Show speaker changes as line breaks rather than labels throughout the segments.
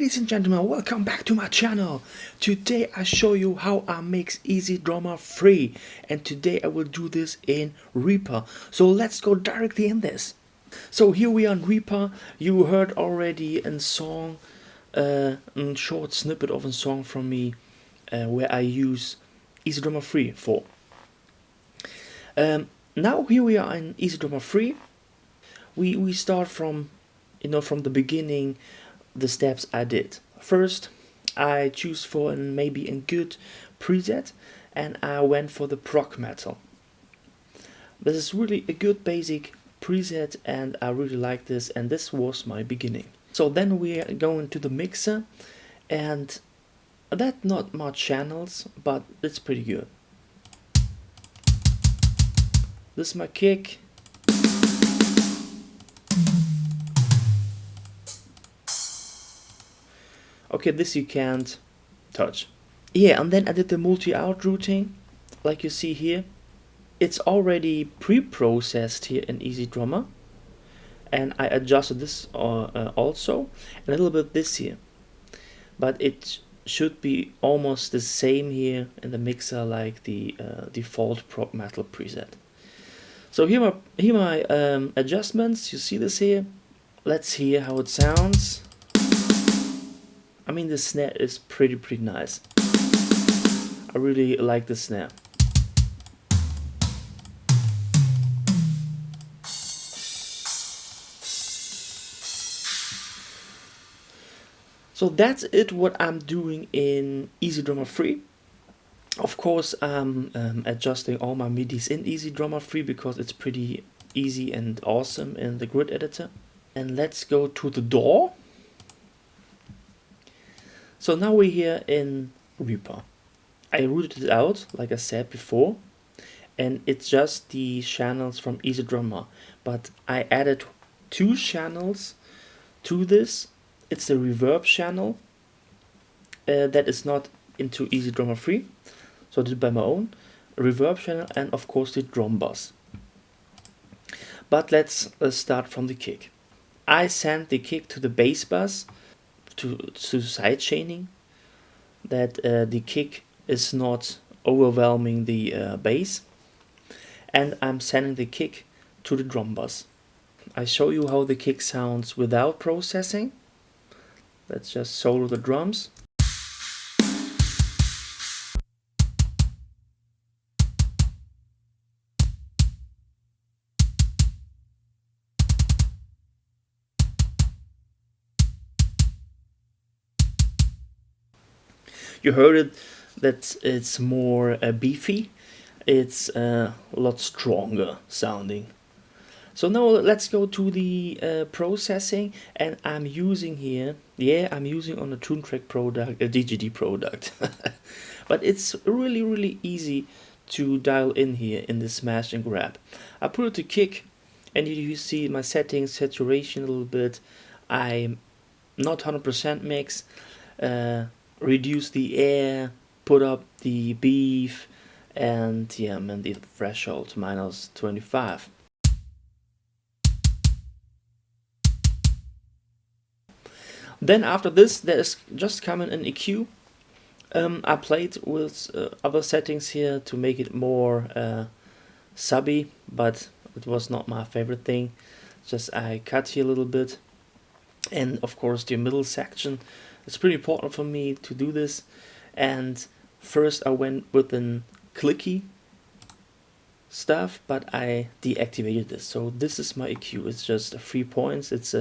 Ladies and gentlemen, welcome back to my channel. Today I show you how I mix EZdrummer free, and today I will do this in Reaper. So let's go directly in this. So here we are in Reaper. You heard already a song, a short snippet of a song from me where I use EZdrummer free for. Now here we are in EZdrummer free. We start from the beginning, the steps I did. First, I choose for maybe a good preset, and I went for the prog metal. This is really a good basic preset, and I really like this, and this was my beginning. So then we are going to the mixer, and that not much channels, but it's pretty good. This is my kick. Okay, this you can't touch. Yeah, and then I did the multi-out routing, like you see here. It's already pre-processed here in EZdrummer, and I adjusted this also, and a little bit this here. But it should be almost the same here in the mixer like the default prog metal preset. So here are my adjustments. You see this here. Let's hear how it sounds. I mean, the snare is pretty nice. I really like the snare. So that's it what I'm doing in EZdrummer free. Of course, I'm adjusting all my MIDIs in EZdrummer free because it's pretty easy and awesome in the grid editor. And let's go to the DAW. So now we're here in Reaper. I rooted it out, like I said before, and it's just the channels from EZdrummer. But I added 2 channels to this. It's the reverb channel that is not into EZdrummer free, so I did it by my own. Reverb channel, and of course the drum bus. But let's start from the kick. I sent the kick to the bass bus to side chaining, that the kick is not overwhelming the bass, and I'm sending the kick to the drum bus. I show you how the kick sounds without processing. Let's just solo the drums. You heard it, that it's more beefy, it's a lot stronger sounding. So now let's go to the processing, and I'm using here, I'm using on a Toontrack product, a DGD product. But it's really easy to dial in here in the smash and grab. I put it to kick, and you see my settings, saturation a little bit. I'm not 100% mix. Reduce the air, put up the beef, and I'm in the threshold -25. Then after this, there's just coming an EQ. I played with other settings here to make it more subby, but it was not my favorite thing. Just I cut here a little bit, and of course the middle section. It's pretty important for me to do this, and first I went with an clicky stuff, but I deactivated this. So this is my EQ. It's just 3 points. It's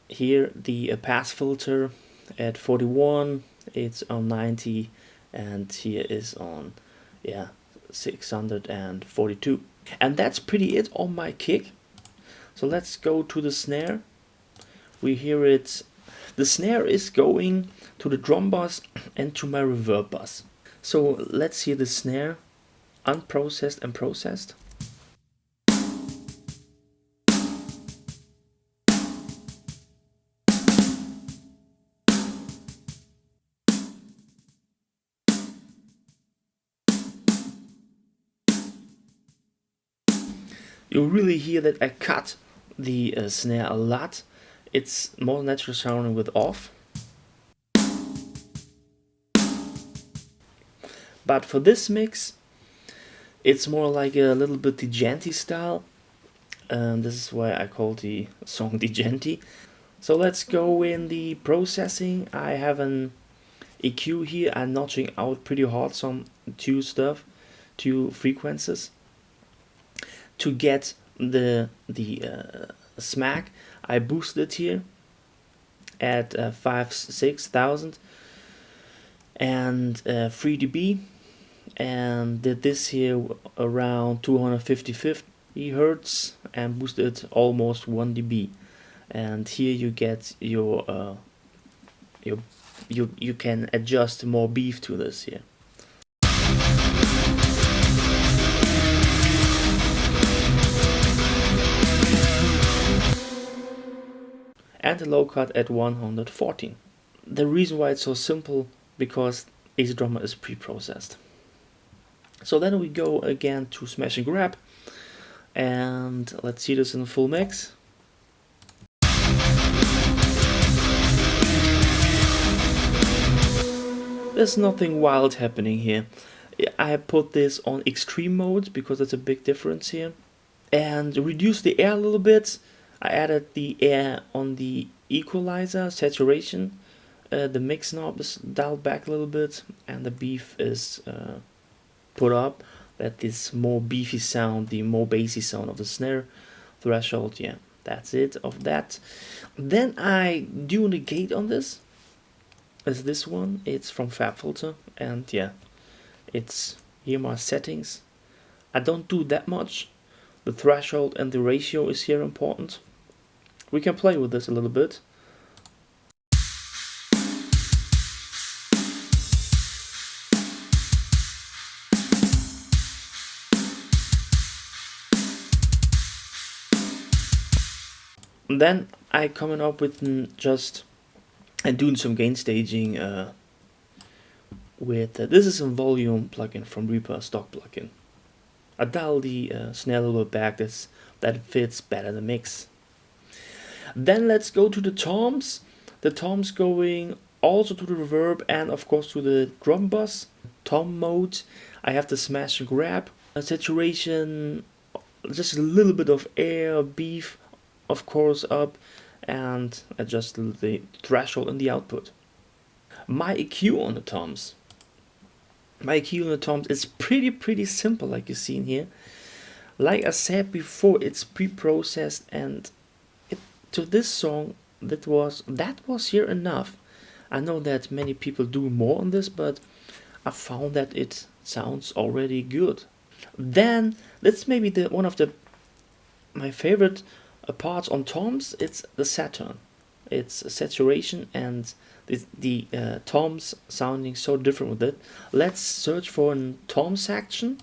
here the pass filter at 41, it's on 90, and here is on 642. And that's pretty it on my kick. So let's go to the snare. We hear it. The snare is going to the drum bus and to my reverb bus. So let's hear the snare unprocessed and processed. You really hear that I cut the snare a lot. It's more natural sounding with off. But for this mix, it's more like a little bit the Djanty style. This is why I call the song the Djanty. So let's go in the processing. I have an EQ here. I'm notching out pretty hard some two frequencies to get the smack. I boosted here at 5,000-6,000 and 3 dB, and did this here around 250 hertz and boosted almost 1 dB. And here you get your you can adjust more beef to this here. And the low cut at 114. The reason why it's so simple, because EZdrummer is pre-processed. So then we go again to smash and grab, and let's see this in full mix. There's nothing wild happening here. I put this on extreme mode because it's a big difference here, and reduce the air a little bit. I added the air on the equalizer, saturation. The mix knob is dialed back a little bit, and the beef is put up. That this more beefy sound, the more bassy sound of the snare threshold. Yeah, that's it of that. Then I do the gate on this. Is this one? It's from FabFilter, and yeah, it's here my settings. I don't do that much. The threshold and the ratio is here important. We can play with this a little bit. And then I coming up with just and doing some gain staging with this is a volume plugin from Reaper, stock plugin. I dial the snare a little bit back. That fits better the mix. Then let's go to the toms. The toms going also to the reverb and of course to the drum bus. Tom mode, I have the smash and grab. Saturation, just a little bit of air, beef, of course up, and adjust the threshold in the output. My EQ on the toms. My EQ on the toms is pretty simple, like you see in here. Like I said before, it's pre-processed, and to this song that was here enough. I know that many people do more on this, but I found that it sounds already good. Then that's maybe one of my favorite parts on toms. It's the Saturn. It's saturation, and the toms sounding so different with it. Let's search for a tom section.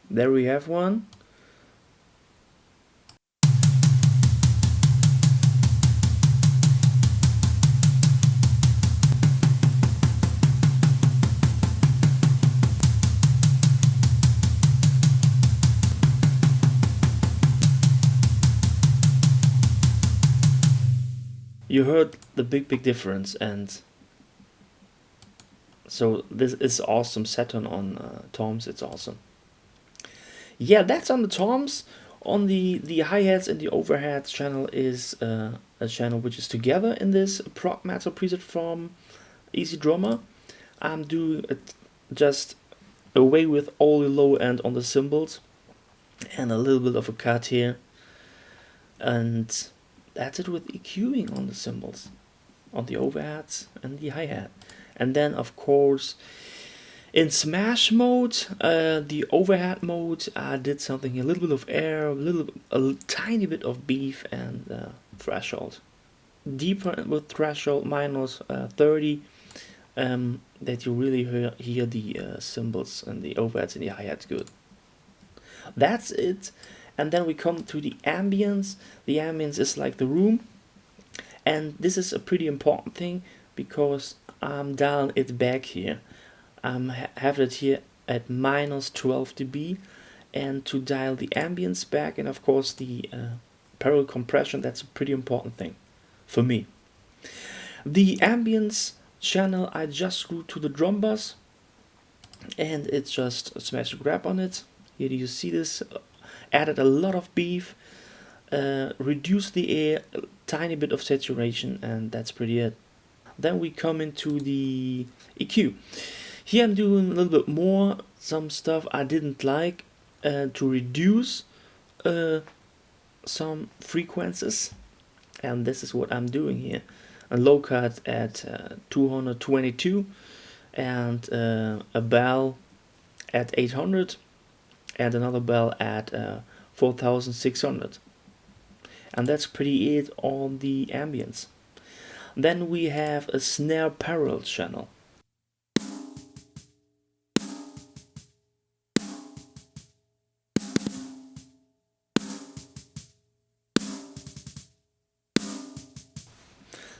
There we have one. You heard the big difference, and so this is awesome. Saturn on toms, it's awesome. Yeah, that's on the toms. On the hi-hats and the overheads channel is a channel which is together in this prog metal preset from EZdrummer. I'm doing it just away with all the low end on the cymbals and a little bit of a cut here, and that's it with EQing on the cymbals, on the overheads and the hi-hat. And then of course in smash mode, the overhead mode, I did something, a little bit of air, a tiny bit of beef, and threshold. Deeper with threshold minus 30, that you really hear the cymbals and the overheads and the hi-hats good. That's it. And then we come to the ambience. The ambience is like the room, and this is a pretty important thing because I'm dialing it back here. I'm have it here at minus 12 dB, and to dial the ambience back, and of course the parallel compression, that's a pretty important thing for me. The ambience channel I just screwed to the drum bus, and it's just a smash and grab on it. Here you see this, added a lot of beef, reduced the air, a tiny bit of saturation, and that's pretty it. Then we come into the EQ. Here I'm doing a little bit more, some stuff I didn't like, to reduce some frequencies, and this is what I'm doing here. A low cut at 222, and a bell at 800, and another bell at 4600, and that's pretty it on the ambience. Then we have a snare parallel channel.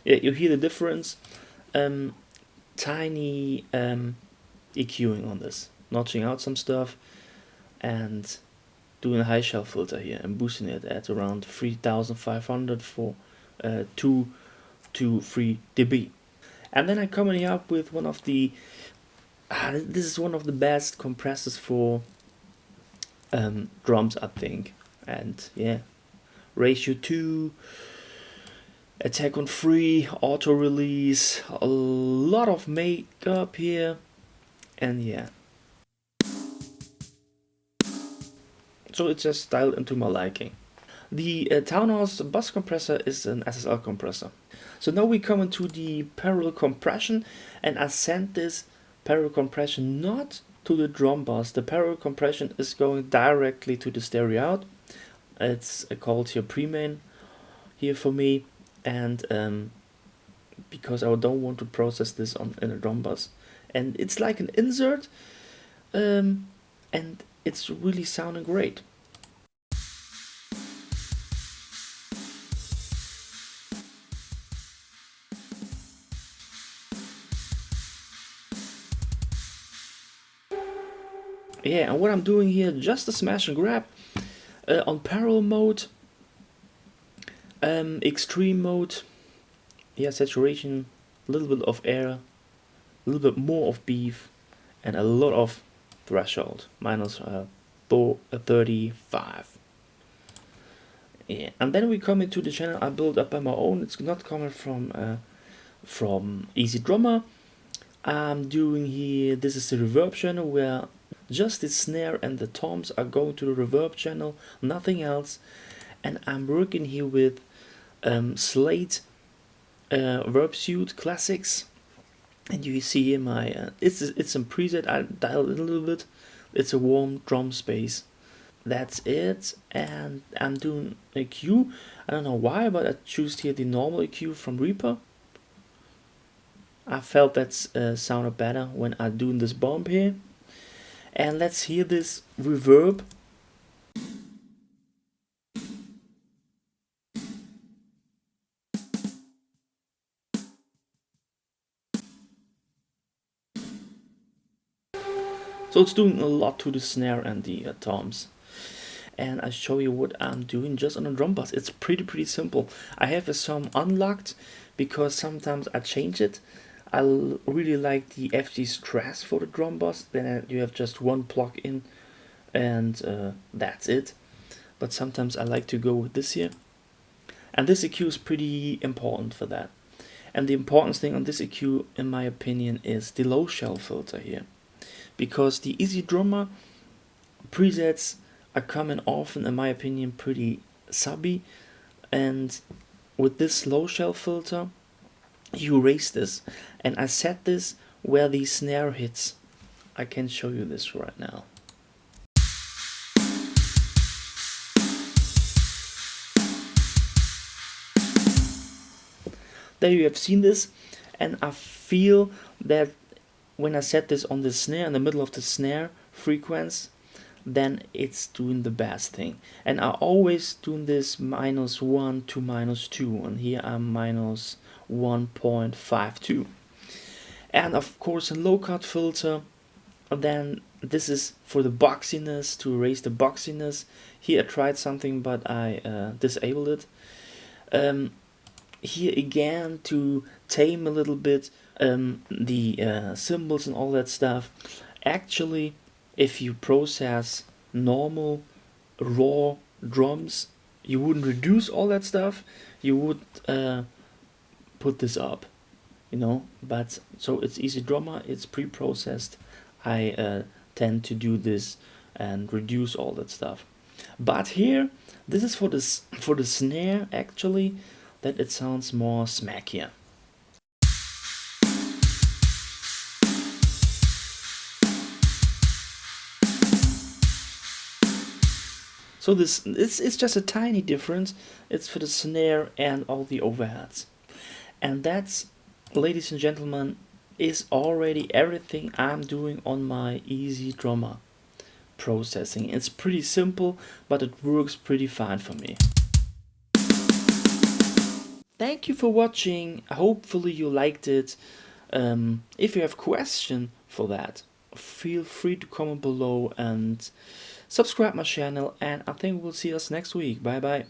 Yeah, you hear the difference. Tiny EQing on this, notching out some stuff, and doing a high shelf filter here and boosting it at around 3500 for 2 to 3 dB. And then I'm coming up with one of the this is one of the best compressors for drums, I think. And yeah, ratio 2, attack on 3, auto release, a lot of makeup here, and yeah. So it's just styled into my liking. The Townhouse bus compressor is an SSL compressor. So now we come into the parallel compression, and I sent this parallel compression not to the drum bus. The parallel compression is going directly to the stereo out. It's called here pre-main here for me, and because I don't want to process this in a drum bus. And it's like an insert, and it's really sounding great. Yeah, and what I'm doing here, just a smash and grab on parallel mode, extreme mode, yeah, saturation, a little bit of air, a little bit more of beef, and a lot of threshold, minus 35. Yeah, and then we come into the channel I built up by my own. It's not coming from Easy Drummer. I'm doing here, this is the reverb channel where just the snare and the toms are going to the reverb channel, nothing else. And I'm working here with Slate Verb Suite Classics. And you see here my, it's some preset, I dialed it a little bit. It's a warm drum space. That's it, and I'm doing a EQ. I don't know why, but I choose here the normal EQ from Reaper. I felt that sounded better when I doing this bump here. And let's hear this reverb. So it's doing a lot to the snare and the toms. And I show you what I'm doing just on a drum bus. It's pretty simple. I have some unlocked because sometimes I change it. I really like the FG Stress for the drum bus. Then you have just one plug in, and that's it. But sometimes I like to go with this here. And this EQ is pretty important for that. And the important thing on this EQ, in my opinion, is the low shelf filter here. Because the Easy Drummer presets are coming often, in my opinion, pretty subby. And with this low shelf filter, you raise this. And I set this where the snare hits. I can show you this right now. There you have seen this, and I feel that when I set this on the snare, in the middle of the snare frequency, then it's doing the best thing. And I always do this -1 to -2, and here I'm -1.52. And of course a low cut filter, then this is for the boxiness, to raise the boxiness. Here I tried something, but I disabled it. Here again to tame a little bit the cymbals and all that stuff. Actually, if you process normal raw drums, you wouldn't reduce all that stuff, you would put this up, you know. But so it's Easy Drummer, it's pre-processed. I tend to do this and reduce all that stuff. But here, this is for the snare actually, that it sounds more smackier. So this it's just a tiny difference. It's for the snare and all the overheads. And that's, ladies and gentlemen, is already everything I'm doing on my Easy Drummer processing. It's pretty simple, but it works pretty fine for me. Thank you for watching. Hopefully you liked it. If you have question for that, feel free to comment below and subscribe my channel, and I think we'll see us next week. Bye bye.